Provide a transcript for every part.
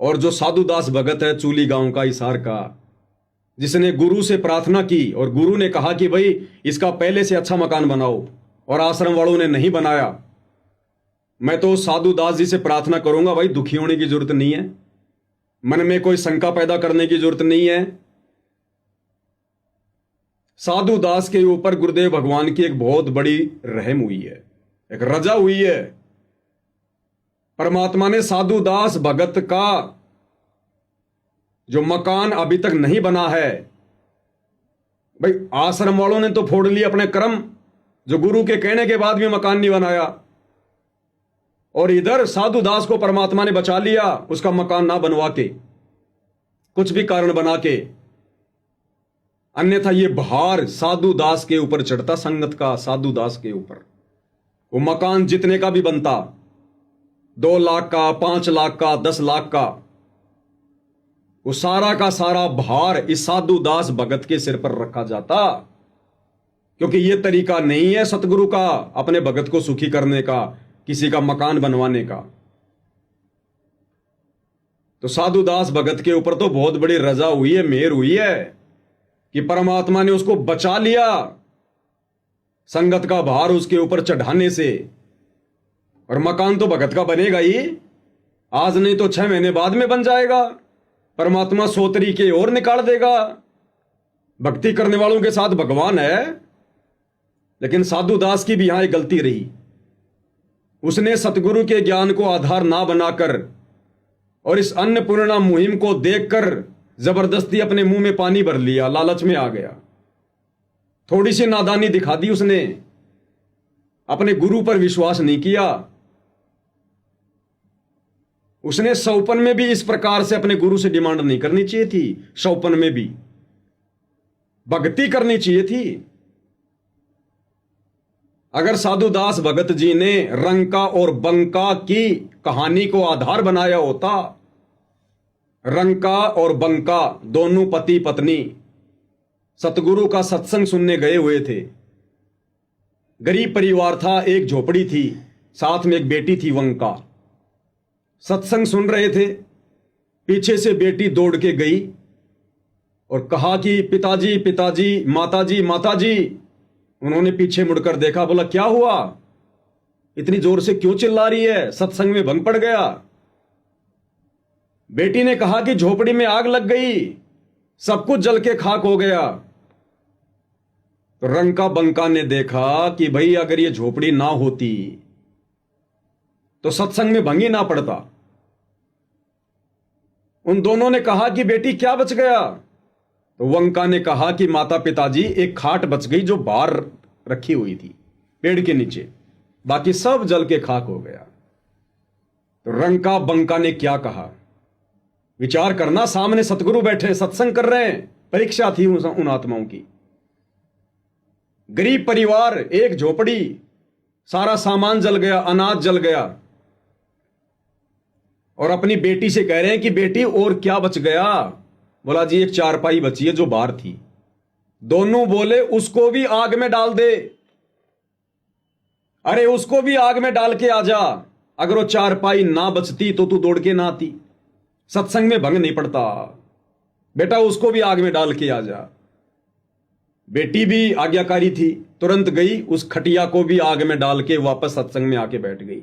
और जो साधुदास भगत है चूली गांव का, हिसार का, जिसने गुरु से प्रार्थना की और गुरु ने कहा कि भाई इसका पहले से अच्छा मकान बनाओ, और आश्रम वालों ने नहीं बनाया, मैं तो साधुदास जी से प्रार्थना करूंगा, भाई दुखी होने की जरूरत नहीं है, मन में कोई शंका पैदा करने की जरूरत नहीं है। साधुदास के ऊपर गुरुदेव भगवान की एक बहुत बड़ी रहम हुई है, एक रजा हुई है। परमात्मा ने साधुदास भगत का जो मकान अभी तक नहीं बना है, भाई आश्रम वालों ने तो फोड़ लिए अपने कर्म, जो गुरु के कहने के बाद भी मकान नहीं बनाया, और इधर साधुदास को परमात्मा ने बचा लिया उसका मकान ना बनवा के, कुछ भी कारण बना के। अन्यथा ये भार साधुदास के ऊपर चढ़ता, संगत का साधुदास के ऊपर। वो मकान जितने का भी बनता, 2 लाख का, 5 लाख का, 10 लाख का, वो सारा का सारा भार इस साधुदास भगत के सिर पर रखा जाता, क्योंकि ये तरीका नहीं है सतगुरु का अपने भगत को सुखी करने का, किसी का मकान बनवाने का। तो साधुदास भगत के ऊपर तो बहुत बड़ी रजा हुई है, मेहर हुई है कि परमात्मा ने उसको बचा लिया संगत का भार उसके ऊपर चढ़ाने से। और मकान तो भगत का बनेगा ही, आज नहीं तो 6 महीने बाद में बन जाएगा। परमात्मा 100 तरीके और निकाल देगा। भक्ति करने वालों के साथ भगवान है। लेकिन साधुदास की भी यहां एक गलती रही, उसने सतगुरु के ज्ञान को आधार ना बनाकर और इस अन्नपूर्णा मुहिम को देखकर जबरदस्ती अपने मुंह में पानी भर लिया, लालच में आ गया, थोड़ी सी नादानी दिखा दी उसने, अपने गुरु पर विश्वास नहीं किया। उसने सौपन में भी इस प्रकार से अपने गुरु से डिमांड नहीं करनी चाहिए थी, सौपन में भी भक्ति करनी चाहिए थी। अगर साधुदास भगत जी ने रंका और बंका की कहानी को आधार बनाया होता, रंका और बंका दोनों पति पत्नी सतगुरु का सत्संग सुनने गए हुए थे। गरीब परिवार था, एक झोपड़ी थी, साथ में एक बेटी थी वंका। सत्संग सुन रहे थे, पीछे से बेटी दौड़ के गई और कहा कि पिताजी पिताजी, माताजी माताजी। उन्होंने पीछे मुड़कर देखा, बोला क्या हुआ, इतनी जोर से क्यों चिल्ला रही है, सत्संग में भंग पड़ गया। बेटी ने कहा कि झोपड़ी में आग लग गई, सब कुछ जल के खाक हो गया। तो रंका बंका ने देखा कि भाई अगर ये झोपड़ी ना होती तो सत्संग में भंग ही ना पड़ता। उन दोनों ने कहा कि बेटी क्या बच गया। तो वंका ने कहा कि माता पिताजी एक खाट बच गई जो बाहर रखी हुई थी पेड़ के नीचे, बाकी सब जल के खाक हो गया। तो रंका बंका ने क्या कहा, विचार करना, सामने सतगुरु बैठे सत्संग कर रहे हैं, परीक्षा थी उन आत्माओं की। गरीब परिवार, एक झोपड़ी, सारा सामान जल गया, अनाज जल गया, और अपनी बेटी से कह रहे हैं कि बेटी और क्या बच गया। बोला जी एक चारपाई बची है जो बाहर थी। दोनों बोले उसको भी आग में डाल दे, अरे उसको भी आग में डाल के आ जा। अगर वो चारपाई ना बचती तो तू दौड़ के ना आती, सत्संग में भंग नहीं पड़ता। बेटा उसको भी आग में डाल के आ जा। बेटी भी आज्ञाकारी थी, तुरंत गई, उस खटिया को भी आग में डाल के वापस सत्संग में आके बैठ गई।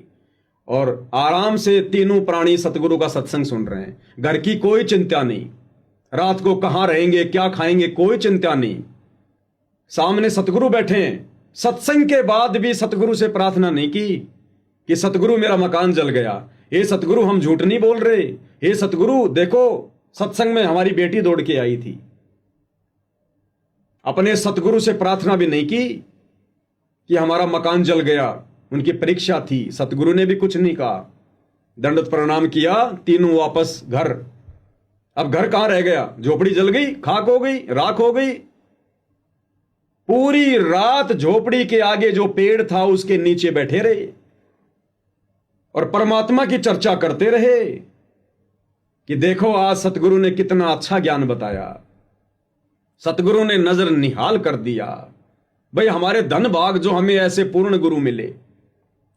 और आराम से तीनों प्राणी सतगुरु का सत्संग सुन रहे हैं। घर की कोई चिंता नहीं, रात को कहां रहेंगे, क्या खाएंगे, कोई चिंता नहीं। सामने सतगुरु बैठे हैं। सत्संग के बाद भी सतगुरु से प्रार्थना नहीं की कि सतगुरु मेरा मकान जल गया, हे सतगुरु हम झूठ नहीं बोल रहे, हे सतगुरु देखो सत्संग में हमारी बेटी दौड़ के आई थी। अपने सतगुरु से प्रार्थना भी नहीं की कि हमारा मकान जल गया। उनकी परीक्षा थी, सतगुरु ने भी कुछ नहीं कहा, दंडवत प्रणाम किया, तीनों वापस घर। अब घर कहां रह गया, झोपड़ी जल गई, खाक हो गई, राख हो गई। पूरी रात झोपड़ी के आगे जो पेड़ था उसके नीचे बैठे रहे और परमात्मा की चर्चा करते रहे कि देखो आज सतगुरु ने कितना अच्छा ज्ञान बताया, सतगुरु ने नजर निहाल कर दिया। भाई हमारे धन भाग जो हमें ऐसे पूर्ण गुरु मिले,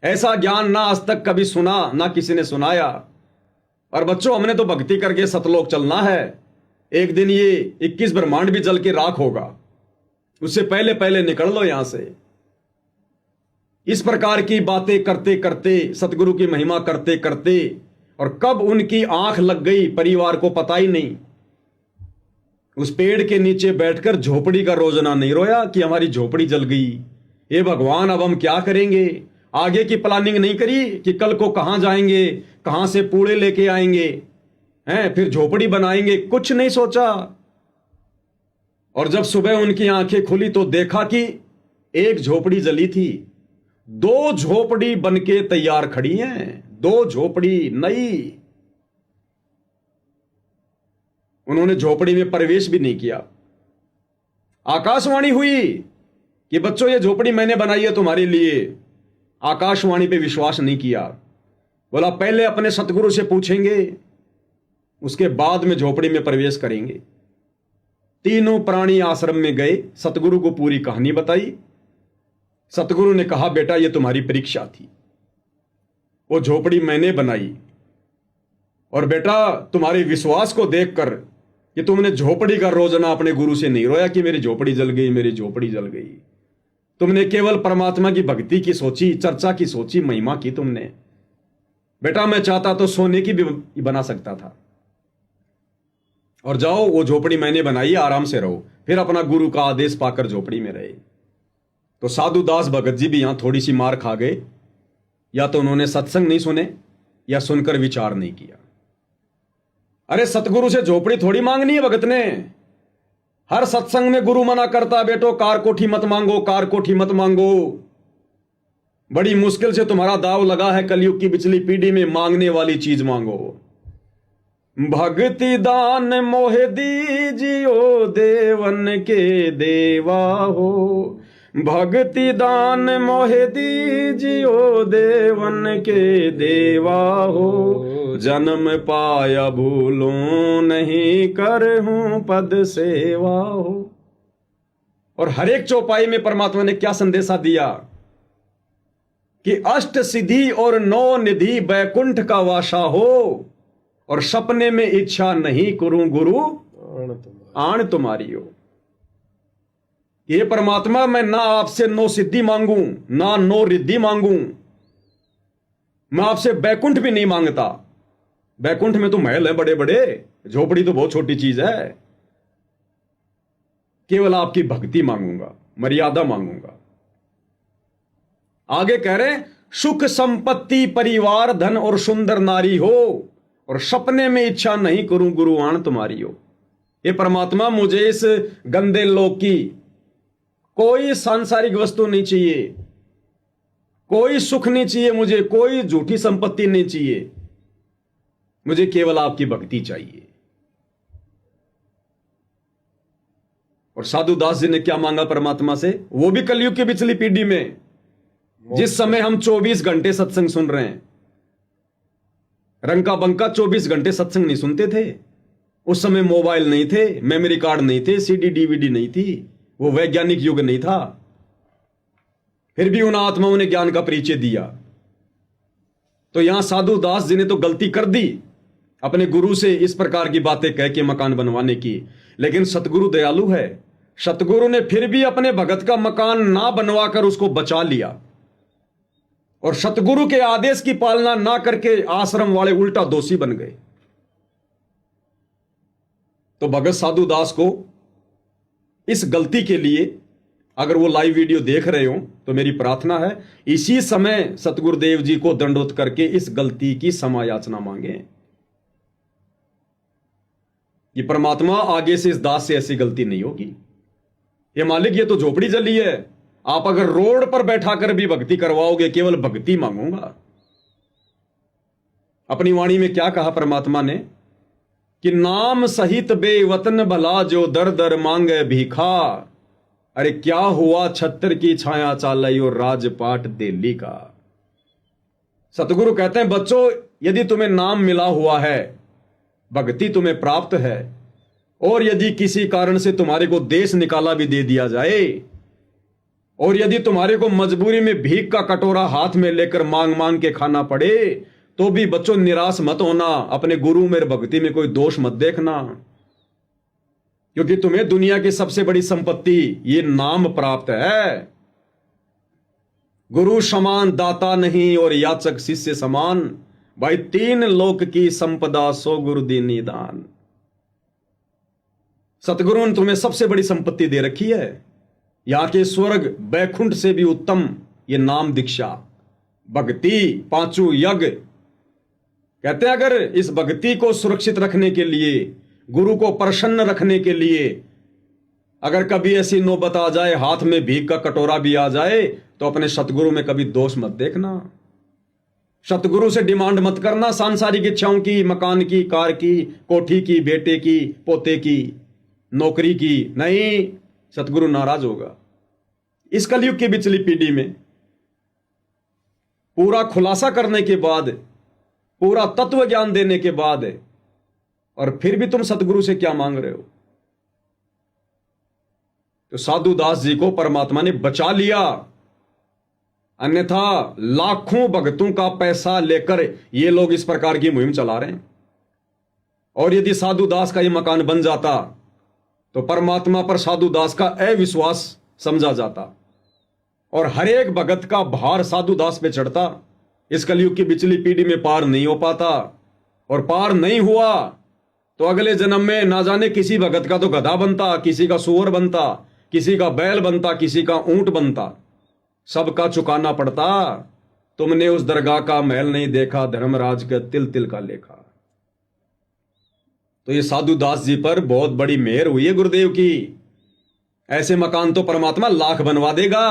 ऐसा ज्ञान ना आज तक कभी सुना, ना किसी ने सुनाया। और बच्चों, हमने तो भक्ति करके सतलोक चलना है। एक दिन ये 21 ब्रह्मांड भी जल के राख होगा, उससे पहले पहले निकल लो यहां से। इस प्रकार की बातें करते करते, सतगुरु की महिमा करते करते, और कब उनकी आंख लग गई परिवार को पता ही नहीं। उस पेड़ के नीचे बैठकर झोपड़ी का रोजना नहीं रोया कि हमारी झोपड़ी जल गई। हे भगवान, अब हम क्या करेंगे? आगे की प्लानिंग नहीं करी कि कल को कहां जाएंगे, कहां से पूड़े लेके आएंगे, हैं, फिर झोपड़ी बनाएंगे, कुछ नहीं सोचा। और जब सुबह उनकी आंखें खुली तो देखा कि एक झोपड़ी जली थी, 2 झोपड़ी बनके तैयार खड़ी हैं, 2 झोपड़ी नई। उन्होंने झोपड़ी में प्रवेश भी नहीं किया। आकाशवाणी हुई कि बच्चों, ये झोपड़ी मैंने बनाई है तुम्हारे लिए। आकाशवाणी पे विश्वास नहीं किया, बोला पहले अपने सतगुरु से पूछेंगे, उसके बाद में झोपड़ी में प्रवेश करेंगे। तीनों प्राणी आश्रम में गए, सतगुरु को पूरी कहानी बताई। सतगुरु ने कहा, बेटा ये तुम्हारी परीक्षा थी, वो झोपड़ी मैंने बनाई, और बेटा तुम्हारे विश्वास को देखकर कि तुमने झोपड़ी का रोजना अपने गुरु से नहीं रोया कि मेरी झोपड़ी जल गई, मेरी झोपड़ी जल गई। तुमने केवल परमात्मा की भक्ति की सोची, चर्चा की सोची, महिमा की तुमने। बेटा मैं चाहता तो सोने की भी बना सकता था। और जाओ, वो झोपड़ी मैंने बनाई, आराम से रहो। फिर अपना गुरु का आदेश पाकर झोपड़ी में रहे। तो साधु दास भगत जी भी यहां थोड़ी सी मार खा गए। या तो उन्होंने सत्संग नहीं सुने या सुनकर विचार नहीं किया। अरे सतगुरु से झोपड़ी थोड़ी मांगनी है भगत ने। हर सत्संग में गुरु मना करता, बेटो कार कोठी मत मांगो, कार कोठी मत मांगो। बड़ी मुश्किल से तुम्हारा दाव लगा है कलयुग की बिचली पीढ़ी में, मांगने वाली चीज मांगो। भक्ति दान मोहे दीजियो, देवन के देवा हो। भक्ति दान मोहे दीजियो, देवन के देवा हो। जन्म पाया भूलो नहीं, करहूं पद सेवा हो। और हर एक चौपाई में परमात्मा ने क्या संदेशा दिया कि अष्ट सिद्धि और 9 निधि बैकुंठ का वासा हो, और सपने में इच्छा नहीं करूं गुरु आण तुम्हारी हो। ये परमात्मा, मैं ना आपसे 9 सिद्धि मांगू, ना 9 रिद्धि मांगू, मैं आपसे बैकुंठ भी नहीं मांगता। बैकुंठ में तो महल है बड़े बड़े, झोपड़ी तो बहुत छोटी चीज है। केवल आपकी भक्ति मांगूंगा, मर्यादा मांगूंगा। आगे कह रहे, सुख संपत्ति परिवार धन और सुंदर नारी हो, और सपने में इच्छा नहीं करूं गुरु आण तुम्हारी हो। ये परमात्मा, मुझे इस गंदे लोक की कोई सांसारिक वस्तु नहीं चाहिए, कोई सुख नहीं चाहिए मुझे, कोई झूठी संपत्ति नहीं चाहिए, मुझे केवल आपकी भक्ति चाहिए। और साधु दास जी ने क्या मांगा परमात्मा से? वो भी कलयुग की पिछली पीढ़ी में, जिस समय हम 24 घंटे सत्संग सुन रहे हैं। रंका बंका 24 घंटे सत्संग नहीं सुनते थे। उस समय मोबाइल नहीं थे, मेमोरी कार्ड नहीं थे, सीडी डीवीडी नहीं थी, वो वैज्ञानिक युग नहीं था। फिर भी उन आत्माओं ने ज्ञान का परिचय दिया। तो यहां साधु दास जी ने तो गलती कर दी अपने गुरु से इस प्रकार की बातें कह के मकान बनवाने की, लेकिन सतगुरु दयालु है। सतगुरु ने फिर भी अपने भगत का मकान ना बनवाकर उसको बचा लिया, और सतगुरु के आदेश की पालना ना करके आश्रम वाले उल्टा दोषी बन गए। तो भगत साधु दास को इस गलती के लिए, अगर वो लाइव वीडियो देख रहे हो तो मेरी प्रार्थना है इसी समय सतगुरुदेव जी को दंडोत करके इस गलती की क्षमा याचना मांगे कि परमात्मा आगे से इस दास से ऐसी गलती नहीं होगी। ये मालिक, ये तो झोपड़ी जली है, आप अगर रोड पर बैठाकर भी भक्ति करवाओगे, केवल भक्ति मांगूंगा। अपनी वाणी में क्या कहा परमात्मा ने कि नाम सहित बेवतन भला जो दर दर मांगे भीखा। अरे क्या हुआ छत्र की छाया चालई और राजपाट दिल्ली का। सतगुरु कहते हैं, बच्चों यदि तुम्हें नाम मिला हुआ है, भक्ति तुम्हें प्राप्त है, और यदि किसी कारण से तुम्हारे को देश निकाला भी दे दिया जाए, और यदि तुम्हारे को मजबूरी में भीख का कटोरा हाथ में लेकर मांग मांग के खाना पड़े, तो भी बच्चों निराश मत होना, अपने गुरु मेरे भक्ति में कोई दोष मत देखना, क्योंकि तुम्हें दुनिया की सबसे बड़ी संपत्ति ये नाम प्राप्त है। गुरु समान दाता नहीं और याचक शिष्य समान, भाई तीन लोक की संपदा सो गुरु दीनी दान। सतगुरु ने तुम्हें सबसे बड़ी संपत्ति दे रखी है, यहां के स्वर्ग बैकुंठ से भी उत्तम ये नाम दीक्षा, भक्ति, पांचों यज्ञ। कहते हैं अगर इस भक्ति को सुरक्षित रखने के लिए, गुरु को प्रसन्न रखने के लिए, अगर कभी ऐसी नौबत आ जाए, हाथ में भीख का कटोरा भी आ जाए, तो अपने सतगुरु में कभी दोष मत देखना। सतगुरु से डिमांड मत करना सांसारिक इच्छाओं की, मकान की, कार की, कोठी की, बेटे की, पोते की, नौकरी की। नहीं, सतगुरु नाराज होगा। इस कलयुग की बिचली पीढ़ी में पूरा खुलासा करने के बाद, पूरा तत्व ज्ञान देने के बाद, और फिर भी तुम सतगुरु से क्या मांग रहे हो? तो साधु दास जी को परमात्मा ने बचा लिया, अन्यथा लाखों भक्तों का पैसा लेकर ये लोग इस प्रकार की मुहिम चला रहे हैं। और यदि साधु दास का ये मकान बन जाता तो परमात्मा पर साधु दास का अविश्वास समझा जाता और हर एक भगत का भार साधु दास पे चढ़ता। इस कलयुग की बिचली पीढ़ी में पार नहीं हो पाता, और पार नहीं हुआ तो अगले जन्म में ना जाने किसी भगत का तो गधा बनता, किसी का सुअर बनता, किसी का बैल बनता, किसी का ऊंट बनता, सबका चुकाना पड़ता। तुमने उस दरगाह का महल नहीं देखा, धर्मराज के तिल तिल का लेखा। तो ये साधु दास जी पर बहुत बड़ी मेहर हुई है गुरुदेव की। ऐसे मकान तो परमात्मा लाख बनवा देगा।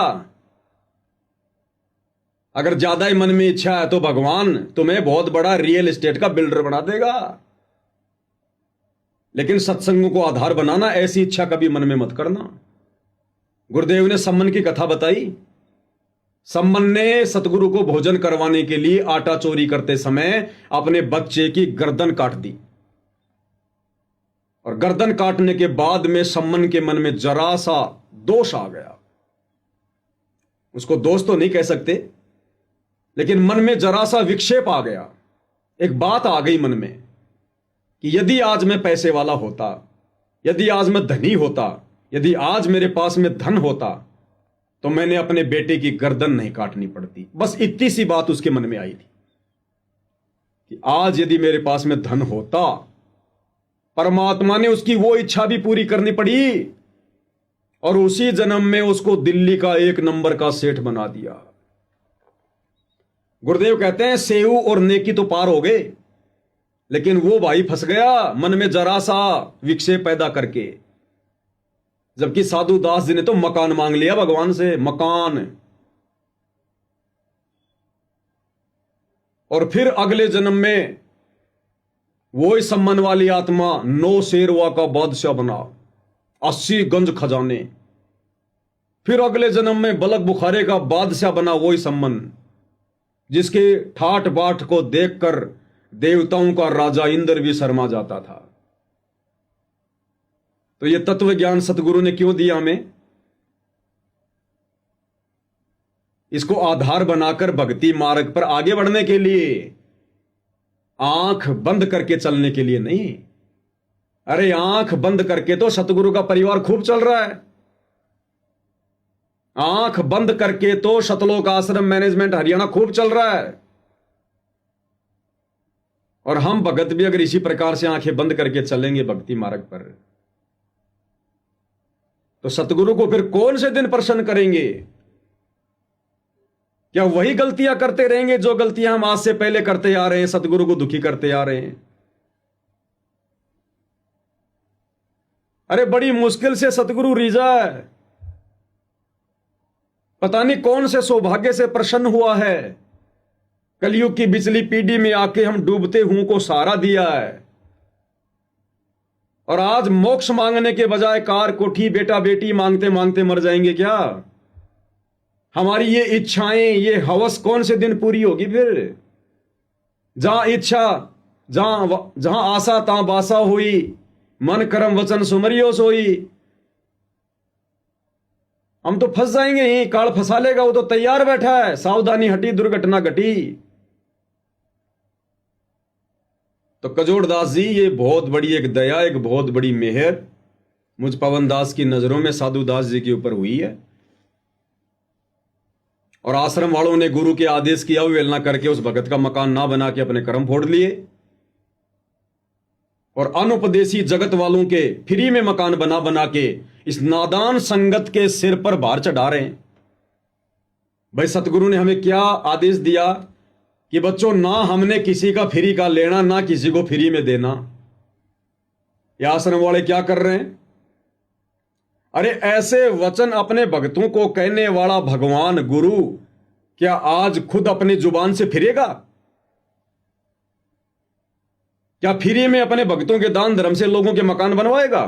अगर ज्यादा ही मन में इच्छा है तो भगवान तुम्हें बहुत बड़ा रियल एस्टेट का बिल्डर बना देगा। लेकिन सत्संग को आधार बनाना, ऐसी इच्छा कभी मन में मत करना। गुरुदेव ने सम्मन की कथा बताई। सम्मन ने सतगुरु को भोजन करवाने के लिए आटा चोरी करते समय अपने बच्चे की गर्दन काट दी, और गर्दन काटने के बाद में सम्मन के मन में जरा सा दोष आ गया। उसको दोष तो नहीं कह सकते, लेकिन मन में जरा सा विक्षेप आ गया। एक बात आ गई मन में कि यदि आज मैं पैसे वाला होता, यदि आज मैं धनी होता, यदि आज मेरे पास में धन होता, तो मैंने अपने बेटे की गर्दन नहीं काटनी पड़ती। बस इतनी सी बात उसके मन में आई थी कि आज यदि मेरे पास में धन होता, परमात्मा ने उसकी वो इच्छा भी पूरी करनी पड़ी, और उसी जन्म में उसको दिल्ली का 1 नंबर का सेठ बना दिया। गुरुदेव कहते हैं सेऊ और नेकी तो पार हो गए, लेकिन वो भाई फंस गया मन में जरा सा विक्षेप पैदा करके। जबकि साधु दास जी ने तो मकान मांग लिया भगवान से, मकान। और फिर अगले जन्म में वो सम्मन वाली आत्मा 9 शेरवा का बादशाह बना, 80 गंज खजाने। फिर अगले जन्म में बलक बुखारे का बादशाह बना वही सम्मन, जिसके ठाट बाट को देखकर देवताओं का राजा इंद्र भी शर्मा जाता था। तो ये तत्व ज्ञान सतगुरु ने क्यों दिया हमें? इसको आधार बनाकर भक्ति मार्ग पर आगे बढ़ने के लिए, आंख बंद करके चलने के लिए नहीं। अरे आंख बंद करके तो सतगुरु का परिवार खूब चल रहा है। आंख बंद करके तो सतलोक आश्रम मैनेजमेंट हरियाणा खूब चल रहा है। और हम भगत भी अगर इसी प्रकार से आंखें बंद करके चलेंगे भक्ति मार्ग पर, तो सतगुरु को फिर कौन से दिन प्रसन्न करेंगे? क्या वही गलतियां करते रहेंगे जो गलतियां हम आज से पहले करते आ रहे हैं, सतगुरु को दुखी करते आ रहे हैं? अरे बड़ी मुश्किल से सतगुरु रिझा है, पता नहीं कौन से सौभाग्य से प्रसन्न हुआ है। कलयुग की बिचली पीढ़ी में आके हम डूबते हुओं को सहारा दिया है, और आज मोक्ष मांगने के बजाय कार, कोठी, बेटा, बेटी मांगते मांगते मर जाएंगे क्या? हमारी ये इच्छाएं, ये हवस कौन से दिन पूरी होगी फिर? जहां इच्छा, जहां आशा तहां बासा हुई, मन कर्म वचन सुमरियो सोई। हम तो फंस जाएंगे ही, काल फंसा लेगा, वो तो तैयार बैठा है, सावधानी हटी दुर्घटना घटी। तो कजोड़ दास जी, ये बहुत बड़ी एक दया, एक बहुत बड़ी मेहर मुझ पवन दास की नजरों में साधु दास जी के ऊपर हुई है। और आश्रम वालों ने गुरु के आदेश की अवहेलना करके उस भगत का मकान ना बना के अपने कर्म फोड़ लिए, और अनुपदेशी जगत वालों के फ्री में मकान बना बना के इस नादान संगत के सिर पर भार चढ़ा रहे हैं। भाई सतगुरु ने हमें क्या आदेश दिया कि बच्चों, ना हमने किसी का फ्री का लेना, ना किसी को फ्री में देना। ये आश्रम वाले क्या कर रहे हैं? अरे ऐसे वचन अपने भक्तों को कहने वाला भगवान गुरु क्या आज खुद अपनी जुबान से फिरेगा? क्या फ्री में अपने भक्तों के दान धर्म से लोगों के मकान बनवाएगा,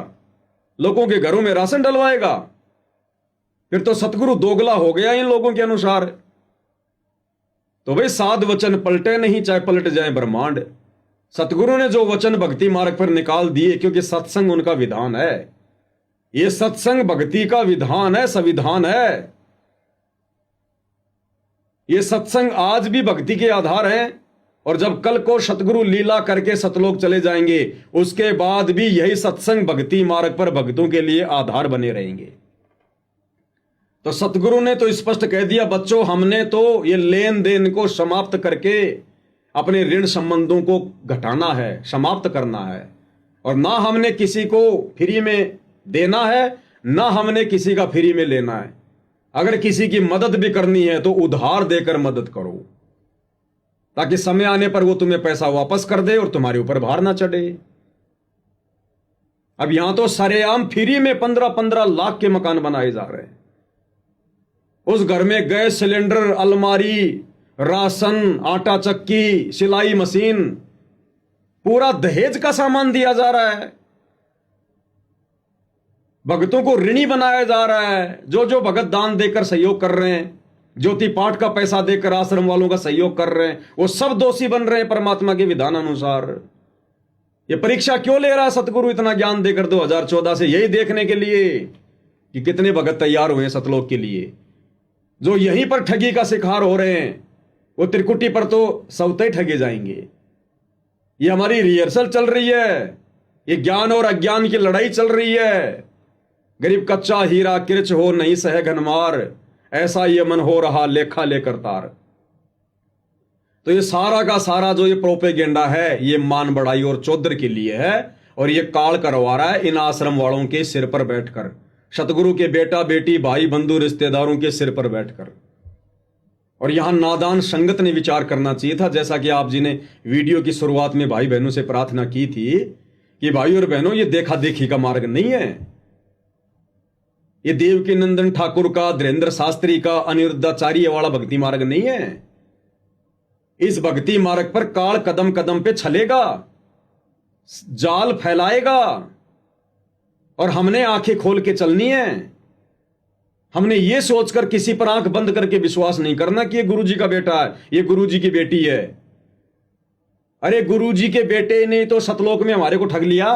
लोगों के घरों में राशन डलवाएगा? फिर तो सतगुरु दोगला हो गया इन लोगों के अनुसार। तो भाई साध वचन पलटे नहीं, चाहे पलट जाए ब्रह्मांड। सतगुरु ने जो वचन भक्ति मार्ग पर निकाल दिए, क्योंकि सत्संग उनका विधान है। ये सत्संग भक्ति का विधान है, संविधान है। ये सत्संग आज भी भक्ति के आधार है, और जब कल को सतगुरु लीला करके सतलोक चले जाएंगे, उसके बाद भी यही सत्संग भक्ति मार्ग पर भक्तों के लिए आधार बने रहेंगे। तो सतगुरु ने तो स्पष्ट कह दिया, बच्चों हमने तो ये लेन देन को समाप्त करके अपने ऋण संबंधों को घटाना है, समाप्त करना है, और ना हमने किसी को फ्री में देना है, ना हमने किसी का फ्री में लेना है। अगर किसी की मदद भी करनी है तो उधार देकर मदद करो, ताकि समय आने पर वो तुम्हें पैसा वापस कर दे और तुम्हारे ऊपर भार ना चढ़े। अब यहां तो सरेआम फ्री में 15-15 लाख के मकान बनाए जा रहे हैं। उस घर में गैस सिलेंडर, अलमारी, राशन, आटा चक्की, सिलाई मशीन, पूरा दहेज का सामान दिया जा रहा है। भक्तों को ऋणी बनाया जा रहा है। जो जो भगत दान देकर सहयोग कर रहे हैं, ज्योति पाठ का पैसा देकर आश्रम वालों का सहयोग कर रहे हैं, वो सब दोषी बन रहे हैं परमात्मा के विधान अनुसार। ये परीक्षा क्यों ले रहा है सतगुरु इतना ज्ञान देकर 2014 से? यही देखने के लिए कि कितने भगत तैयार हुए हैं सतलोक के लिए। जो यहीं पर ठगी का शिकार हो रहे हैं, वो त्रिकुटी पर तो सौते ठगे जाएंगे। ये हमारी रिहर्सल चल रही है, ये ज्ञान और अज्ञान की लड़ाई चल रही है। गरीब कच्चा हीरा किरच हो नहीं सह घनमार, ऐसा ये मन हो रहा लेखा लेकर तार। तो ये सारा का सारा जो ये प्रोपेगेंडा है, ये मान बढ़ाई और चौधर के लिए है, और ये काल करवा रहा है इन आश्रम वालों के सिर पर बैठकर, सतगुरु के बेटा बेटी भाई बंधु रिश्तेदारों के सिर पर बैठकर। और यहां नादान संगत ने विचार करना चाहिए था, जैसा कि आप जी ने वीडियो की शुरुआत में भाई बहनों से प्रार्थना की थी कि भाई और बहनों, ये देखा देखी का मार्ग नहीं है। ये देवकी नंदन ठाकुर का, धीरेन्द्र शास्त्री का, अनिरुद्धाचार्य वाला भक्ति मार्ग नहीं है। इस भक्ति मार्ग पर काल कदम कदम पे छलेगा, जाल फैलाएगा, और हमने आंखें खोल के चलनी है। हमने ये सोचकर किसी पर आंख बंद करके विश्वास नहीं करना कि ये गुरुजी का बेटा है, ये गुरुजी की बेटी है। अरे गुरुजी के बेटे ने तो सतलोक में हमारे को ठग लिया।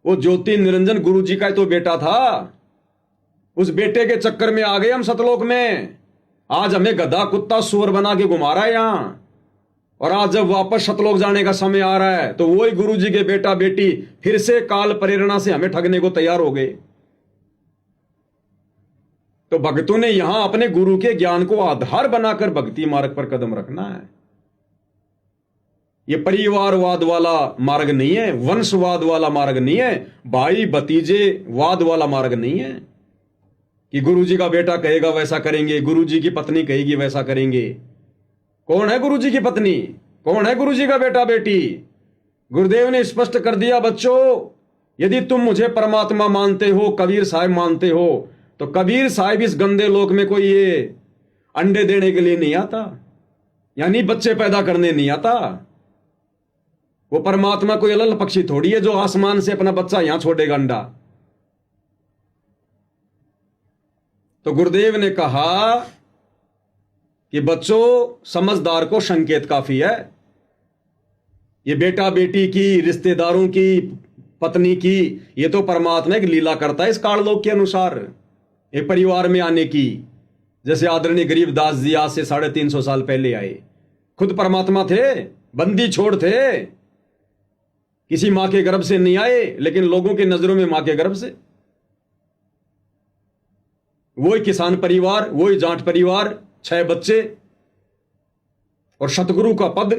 वो ज्योति निरंजन गुरुजी का तो बेटा था, उस बेटे के चक्कर में आ गए हम सतलोक में। आज हमें गधा कुत्ता सुअर बना के घुमा रहा है यहां, और आज जब वापस सतलोक जाने का समय आ रहा है तो वही गुरुजी के बेटा बेटी फिर से काल प्रेरणा से हमें ठगने को तैयार हो गए। तो भक्तों ने यहां अपने गुरु के ज्ञान को आधार बनाकर भक्ति मार्ग पर कदम रखना है। यह परिवारवाद वाला मार्ग नहीं है, वंशवाद वाला मार्ग नहीं है, भाई भतीजे वाद वाला मार्ग नहीं है कि गुरुजी का बेटा कहेगा वैसा करेंगे, गुरुजी की पत्नी कहेगी वैसा करेंगे। कौन है गुरुजी की पत्नी, कौन है गुरुजी का बेटा बेटी? गुरुदेव ने स्पष्ट कर दिया, बच्चों यदि तुम मुझे परमात्मा मानते हो, कबीर साहब मानते हो, तो कबीर साहब इस गंदे लोक में कोई ये अंडे देने के लिए नहीं आता, यानी बच्चे पैदा करने नहीं आता। वो परमात्मा कोई अलग पक्षी थोड़ी है जो आसमान से अपना बच्चा यहां छोड़ेगा अंडा। तो गुरुदेव ने कहा कि बच्चों, समझदार को संकेत काफी है। ये बेटा बेटी की, रिश्तेदारों की, पत्नी की, ये तो परमात्मा एक लीला करता है इस काललोक के अनुसार, एक परिवार में आने की। जैसे आदरणीय गरीबदास जी आज से 350 साल पहले आए, खुद परमात्मा थे, बंदी छोड़ थे, किसी मां के गर्भ से नहीं आए, लेकिन लोगों की नजरों में मां के गर्भ से। वही किसान परिवार, वही जाट परिवार, 6 बच्चे और सतगुरु का पद।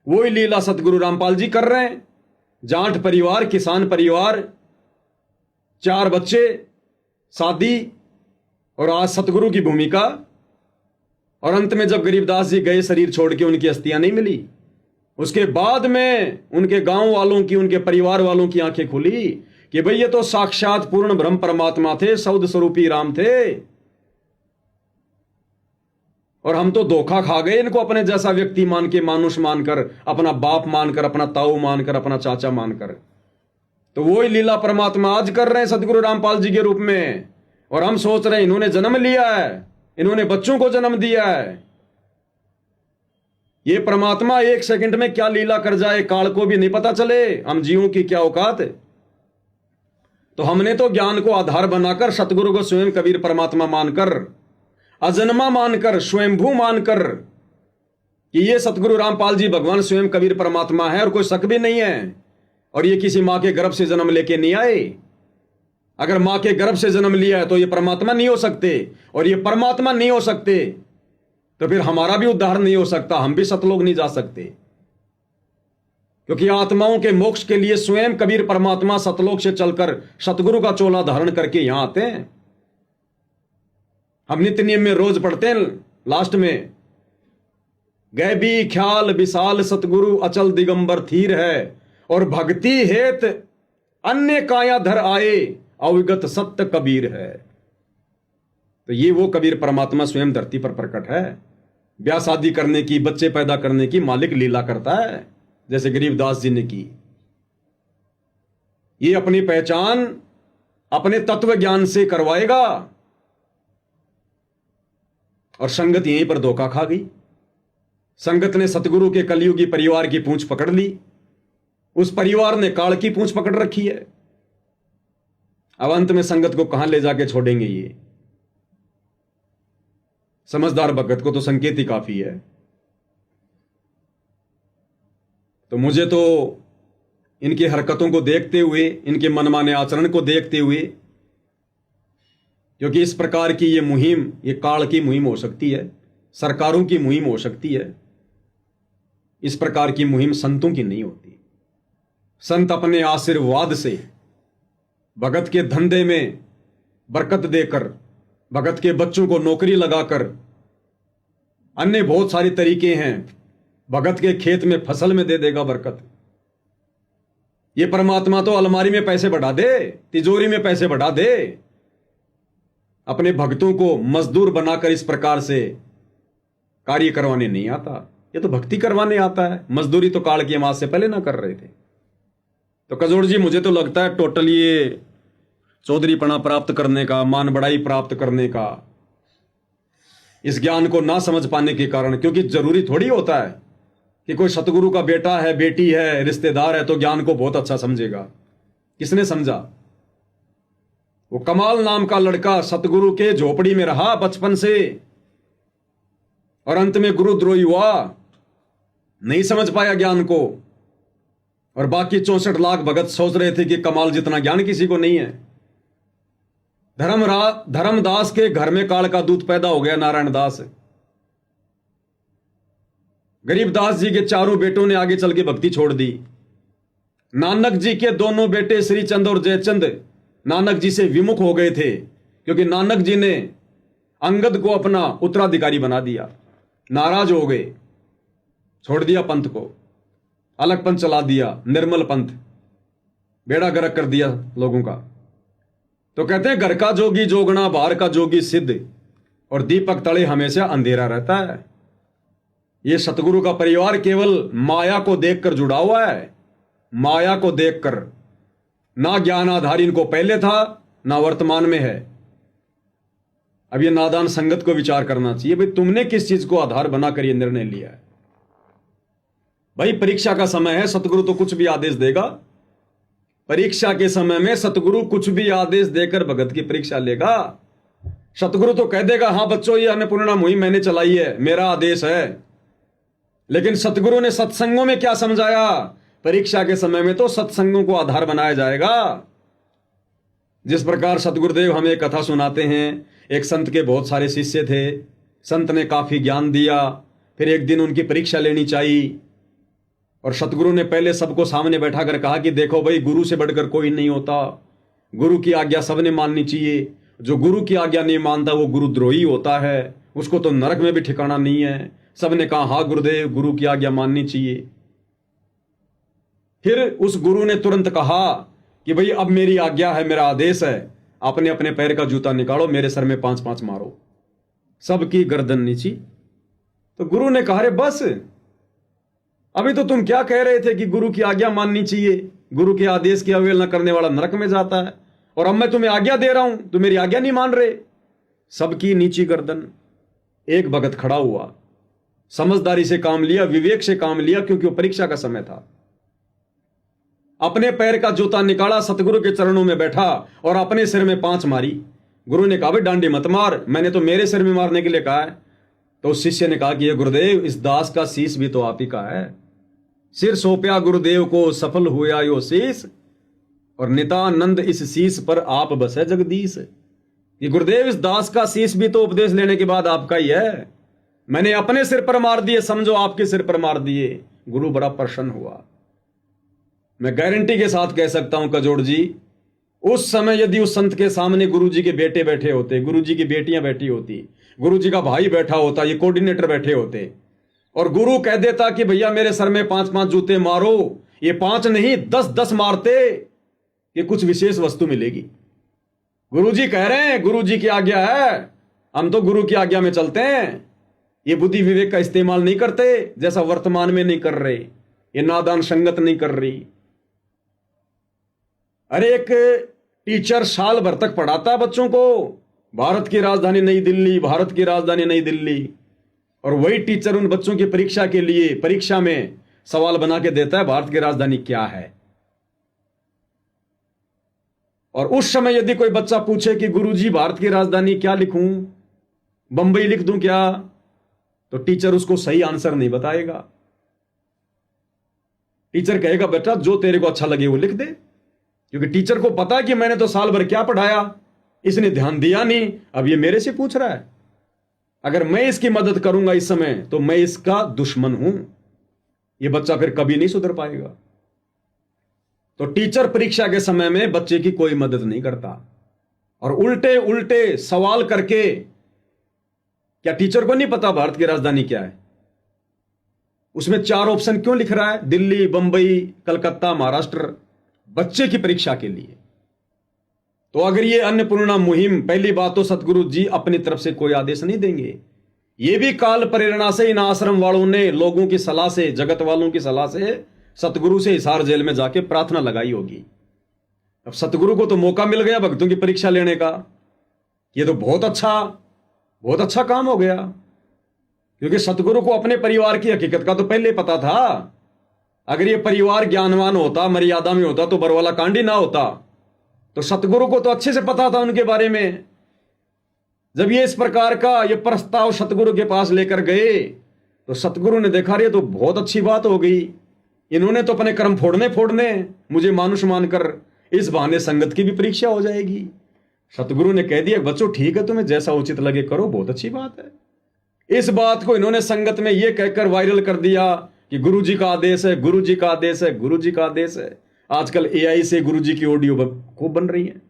वही लीला सतगुरु रामपाल जी कर रहे हैं। जाट परिवार, किसान परिवार, 4 बच्चे, शादी और आज सतगुरु की भूमिका। और अंत में जब गरीबदास जी गए शरीर छोड़ के, उनकी अस्थियां नहीं मिली। उसके बाद में उनके गांव वालों की, उनके परिवार वालों की आंखें खुली कि भाई ये तो साक्षात पूर्ण ब्रह्म परमात्मा थे, सौद स्वरूपी राम थे, और हम तो धोखा खा गए इनको अपने जैसा व्यक्ति मान के, मानुष मानकर, अपना बाप मानकर, अपना ताऊ मानकर, अपना चाचा मानकर। तो वही लीला परमात्मा आज कर रहे हैं सतगुरु रामपाल जी के रूप में। और हम सोच रहे हैं इन्होंने जन्म लिया है, इन्होंने बच्चों को जन्म दिया है। ये परमात्मा 1 सेकंड में क्या लीला कर जाए, काल को भी नहीं पता चले हम जीवों की क्या औकात। तो हमने तो ज्ञान को आधार बनाकर, सतगुरु को स्वयं कबीर परमात्मा मानकर, अजन्मा मानकर, स्वयंभू मानकर कि ये सतगुरु रामपाल जी भगवान स्वयं कबीर परमात्मा है और कोई शक भी नहीं है। और ये किसी मां के गर्भ से जन्म लेके नहीं आए। अगर मां के गर्भ से जन्म लिया है तो ये परमात्मा नहीं हो सकते, और ये परमात्मा नहीं हो सकते तो फिर हमारा भी उद्धार नहीं हो सकता, हम भी सतलोक नहीं जा सकते। क्योंकि आत्माओं के मोक्ष के लिए स्वयं कबीर परमात्मा सतलोक से चलकर सतगुरु का चोला धारण करके यहां आते हैं। हम नित्य नियम में रोज पढ़ते हैं लास्ट में, गैबी ख्याल विशाल सतगुरु अचल दिगंबर थीर है, और भक्ति हेत अन्य काया धर आए, अविगत सत्य कबीर है। तो ये वो कबीर परमात्मा स्वयं धरती पर प्रकट है। ब्याह शादी करने की, बच्चे पैदा करने की मालिक लीला करता है, जैसे गरीबदास जी ने की। ये अपनी पहचान अपने तत्व ज्ञान से करवाएगा, और संगत यहीं पर धोखा खा गई। संगत ने सतगुरु के कलयुगी परिवार की पूंछ पकड़ ली, उस परिवार ने काल की पूंछ पकड़ रखी है। अब अंत में संगत को कहां ले जाके छोड़ेंगे ये? समझदार भगत को तो संकेत ही काफी है। तो मुझे तो इनकी हरकतों को देखते हुए, इनके मनमाने आचरण को देखते हुए, क्योंकि इस प्रकार की ये मुहिम, ये काल की मुहिम हो सकती है, सरकारों की मुहिम हो सकती है। इस प्रकार की मुहिम संतों की नहीं होती। संत अपने आशीर्वाद से भगत के धंधे में बरकत देकर, भगत के बच्चों को नौकरी लगाकर, अन्य बहुत सारे तरीके हैं, भगत के खेत में फसल में दे देगा बरकत। ये परमात्मा तो अलमारी में पैसे बढ़ा दे, तिजोरी में पैसे बढ़ा दे, अपने भक्तों को मजदूर बनाकर इस प्रकार से कार्य करवाने नहीं आता। ये तो भक्ति करवाने आता है। मजदूरी तो काल की अमावस से पहले ना कर रहे थे। तो कजोड़ जी, मुझे तो लगता है टोटल ये चौधरीपना प्राप्त करने का, मान बढ़ाई प्राप्त करने का, इस ज्ञान को ना समझ पाने के कारण, क्योंकि जरूरी थोड़ी होता है कि कोई सतगुरु का बेटा है, बेटी है, रिश्तेदार है तो ज्ञान को बहुत अच्छा समझेगा। किसने समझा? वो कमाल नाम का लड़का सतगुरु के झोपड़ी में रहा बचपन से, और अंत में गुरुद्रोही हुआ, नहीं समझ पाया ज्ञान को। और बाकी 64 लाख भगत सोच रहे थे कि कमाल जितना ज्ञान किसी को नहीं है। धर्मदास के घर में काल का दूत पैदा हो गया, नारायण दास। गरीबदास जी के 4 बेटों ने आगे चल के भक्ति छोड़ दी। नानक जी के दोनों बेटे श्रीचंद और जयचंद नानक जी से विमुख हो गए थे, क्योंकि नानक जी ने अंगद को अपना उत्तराधिकारी बना दिया। नाराज हो गए, छोड़ दिया पंथ को, अलग पंथ चला दिया, निर्मल पंथ, बेड़ा गर्क कर दिया लोगों का। तो कहते हैं घर का जोगी जोगना, बाहर का जोगी सिद्ध, और दीपक तले हमेशा अंधेरा रहता है। ये सतगुरु का परिवार केवल माया को देखकर जुड़ा हुआ है, माया को देखकर। ना ज्ञान आधार इनको पहले था, ना वर्तमान में है। अब ये नादान संगत को विचार करना चाहिए, भाई तुमने किस चीज को आधार बनाकर ये निर्णय लिया है? भाई परीक्षा का समय है, सतगुरु तो कुछ भी आदेश देगा। परीक्षा के समय में सतगुरु कुछ भी आदेश देकर भगत की परीक्षा लेगा। सतगुरु तो कह देगा, हां बच्चों ये अन्नपूर्णा मुहिम मैंने चलाई है, मेरा आदेश है। लेकिन सतगुरु ने सत्संगों में क्या समझाया परीक्षा के समय में तो सत्संगों को आधार बनाया जाएगा। जिस प्रकार सतगुरुदेव हमें कथा सुनाते हैं, एक संत के बहुत सारे शिष्य थे, संत ने काफी ज्ञान दिया, फिर एक दिन उनकी परीक्षा लेनी चाहिए और सतगुरु ने पहले सबको सामने बैठा कर कहा कि देखो भाई, गुरु से बढ़कर कोई नहीं होता, गुरु की आज्ञा सबने माननी चाहिए, जो गुरु की आज्ञा नहीं मानता वो गुरुद्रोही होता है, उसको तो नरक में भी ठिकाना नहीं है। सबने कहा हाँ गुरुदेव, गुरु की आज्ञा माननी चाहिए। फिर उस गुरु ने तुरंत कहा कि भाई अब मेरी आज्ञा है, मेरा आदेश है, अपने अपने पैर का जूता निकालो, मेरे सर में 5-5 मारो। सबकी गर्दन नीची। तो गुरु ने कहा रे बस, अभी तो तुम क्या कह रहे थे कि गुरु की आज्ञा माननी चाहिए, गुरु के आदेश की अवहेलना करने वाला नरक में जाता है, और अब मैं तुम्हें आज्ञा दे रहा हूं, तुम मेरी आज्ञा नहीं मान रहे। सबकी नीची गर्दन। एक भगत खड़ा हुआ, समझदारी से काम लिया, विवेक से काम लिया, क्योंकि वो परीक्षा का समय था। अपने पैर का जूता निकाला, सतगुरु के चरणों में बैठा और अपने सिर में 5 मारी। गुरु ने कहा भाई डांडी मत मार, मैंने तो मेरे सिर में मारने के लिए कहा है। तो उस शिष्य ने कहा कि ये गुरुदेव, इस दास का शीश भी तो आप ही का है। सिर सौंपया गुरुदेव को, सफल हुआ यो शीश, और नितानंद इस शीश पर आप बसे जगदीश। ये गुरुदेव, इस दास का शीश भी तो उपदेश लेने के बाद आपका ही है। मैंने अपने सिर पर मार दिए, समझो आपके सिर पर मार दिए। गुरु बड़ा प्रसन्न हुआ। मैं गारंटी के साथ कह सकता हूं कजोड़ जी, उस समय यदि उस संत के सामने गुरुजी के बेटे बैठे होते, गुरुजी की बेटियां बैठी होती, गुरुजी का भाई बैठा होता, ये कोऑर्डिनेटर बैठे होते, और गुरु कह देता कि भैया मेरे सर में 5-5 जूते मारो, ये 5 नहीं 10-10 मारते कि कुछ विशेष वस्तु मिलेगी। गुरुजी कह रहे हैं, गुरुजी की आज्ञा है, हम तो गुरु की आज्ञा में चलते हैं। ये बुद्धि विवेक का इस्तेमाल नहीं करते, जैसा वर्तमान में नहीं कर रहे, ये नादान संगत नहीं कर रही। अरे एक टीचर साल भर तक पढ़ाता बच्चों को, भारत की राजधानी नई दिल्ली, भारत की राजधानी नई दिल्ली, और वही टीचर उन बच्चों की परीक्षा के लिए परीक्षा में सवाल बना के देता है भारत की राजधानी क्या है। और उस समय यदि कोई बच्चा पूछे कि गुरुजी भारत की राजधानी क्या लिखूं, बंबई लिख दूं क्या, तो टीचर उसको सही आंसर नहीं बताएगा। टीचर कहेगा बेटा जो तेरे को अच्छा लगे वो लिख दे, क्योंकि टीचर को पता है कि मैंने तो साल भर क्या पढ़ाया, इसने ध्यान दिया नहीं, अब ये मेरे से पूछ रहा है। अगर मैं इसकी मदद करूंगा इस समय तो मैं इसका दुश्मन हूं। ये बच्चा फिर कभी नहीं सुधर पाएगा। तो टीचर परीक्षा के समय में बच्चे की कोई मदद नहीं करता, और उल्टे उल्टे सवाल करके, क्या टीचर को नहीं पता भारत की राजधानी क्या है? उसमें 4 ऑप्शन क्यों लिख रहा है? दिल्ली, बंबई, कलकत्ता, महाराष्ट्र, बच्चे की परीक्षा के लिए। तो अगर ये अन्नपूर्णा मुहिम, पहली बात तो सतगुरु जी अपनी तरफ से कोई आदेश नहीं देंगे, ये भी काल प्रेरणा से इन आश्रम वालों ने लोगों की सलाह से, जगत वालों की सलाह से सतगुरु से हिसार जेल में जाके प्रार्थना लगाई होगी। अब सतगुरु को तो मौका मिल गया भक्तों की परीक्षा लेने का, ये तो बहुत अच्छा काम हो गया, क्योंकि सतगुरु को अपने परिवार की हकीकत का तो पहले पता था। अगर ये परिवार ज्ञानवान होता, मर्यादा में होता, तो बरवाला कांड ही ना होता। तो सतगुरु को तो अच्छे से पता था उनके बारे में। जब ये इस प्रकार का ये प्रस्ताव सतगुरु के पास लेकर गए, तो सतगुरु ने देखा रे तो बहुत अच्छी बात हो गई, इन्होंने तो अपने कर्म फोड़ने मुझे मानुष मानकर, इस बहाने संगत की भी परीक्षा हो जाएगी। सतगुरु ने कह दिया बच्चों ठीक है, तुम्हें जैसा उचित लगे करो, बहुत अच्छी बात है। इस बात को इन्होंने संगत में यह कहकर वायरल कर दिया कि गुरुजी का आदेश है, गुरुजी का आदेश है, गुरुजी का आदेश है। आजकल एआई से गुरुजी की ऑडियो खूब बन रही है,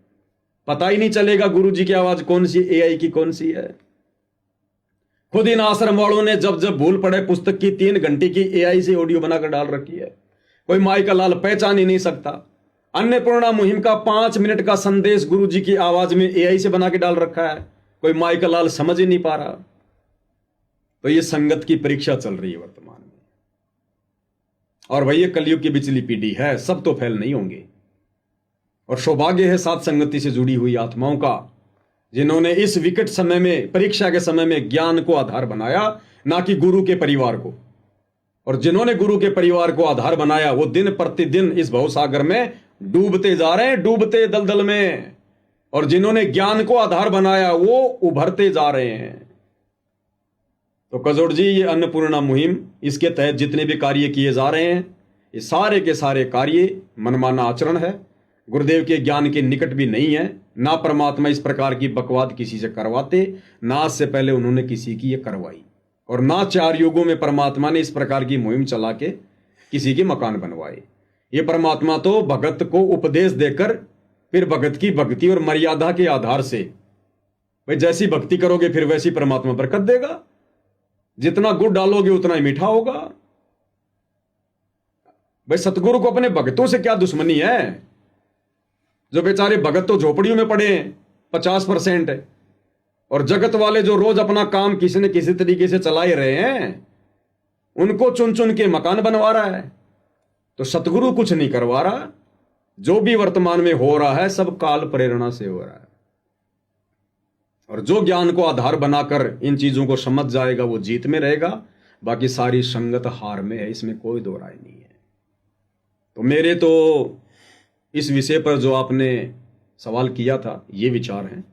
पता ही नहीं चलेगा गुरुजी की आवाज कौन सी, एआई की कौन सी है। खुद इन आश्रम वालों ने जब जब भूल पड़े पुस्तक की 3 घंटे की एआई से ऑडियो बनाकर डाल रखी है, कोई माई का लाल पहचान ही नहीं सकता। अन्नपूर्णा मुहिम का 5 मिनट का संदेश गुरुजी की आवाज में एआई से बना के डाल रखा है, कोई माई का लाल समझ ही नहीं पा रहा। तो ये संगत की परीक्षा चल रही है वर्तमान में, और भाई ये कलयुग की बिचली पीढ़ी है, सब तो फेल नहीं होंगे। और सौभाग्य है साथ संगति से जुड़ी हुई आत्माओं का, जिन्होंने इस विकट समय में, परीक्षा के समय में ज्ञान को आधार बनाया, ना कि गुरु के परिवार को। और जिन्होंने गुरु के परिवार को आधार बनाया, वो दिन प्रतिदिन इस भवसागर में डूबते जा रहे हैं, डूबते दलदल में। और जिन्होंने ज्ञान को आधार बनाया, वो उभरते जा रहे हैं। तो कजोड़ जी, ये अन्नपूर्णा मुहिम, इसके तहत जितने भी कार्य किए जा रहे हैं, ये सारे के सारे कार्य मनमाना आचरण है, गुरुदेव के ज्ञान के निकट भी नहीं है। ना परमात्मा इस प्रकार की बकवाद किसी से करवाते, ना आज से पहले उन्होंने किसी की ये करवाई, और ना 4 युगों में परमात्मा ने इस प्रकार की मुहिम चला के किसी के मकान बनवाए। ये परमात्मा तो भगत को उपदेश देकर फिर भगत की भक्ति और मर्यादा के आधार से, भाई जैसी भक्ति करोगे फिर वैसी परमात्मा बरकत देगा, जितना गुड़ डालोगे उतना ही मीठा होगा। भाई सतगुरु को अपने भक्तों से क्या दुश्मनी है? जो बेचारे भगत तो झोपड़ियों में पड़े हैं 50%, और जगत वाले जो रोज अपना काम किसी न किसी तरीके से चला ही रहे हैं, उनको चुन चुन के मकान बनवा रहा है। तो सतगुरु कुछ नहीं करवा रहा, जो भी वर्तमान में हो रहा है सब काल प्रेरणा से हो रहा है। और जो ज्ञान को आधार बनाकर इन चीजों को समझ जाएगा वो जीत में रहेगा, बाकी सारी संगत हार में है, इसमें कोई दो राय नहीं है। तो मेरे तो इस विषय पर जो आपने सवाल किया था ये विचार हैं।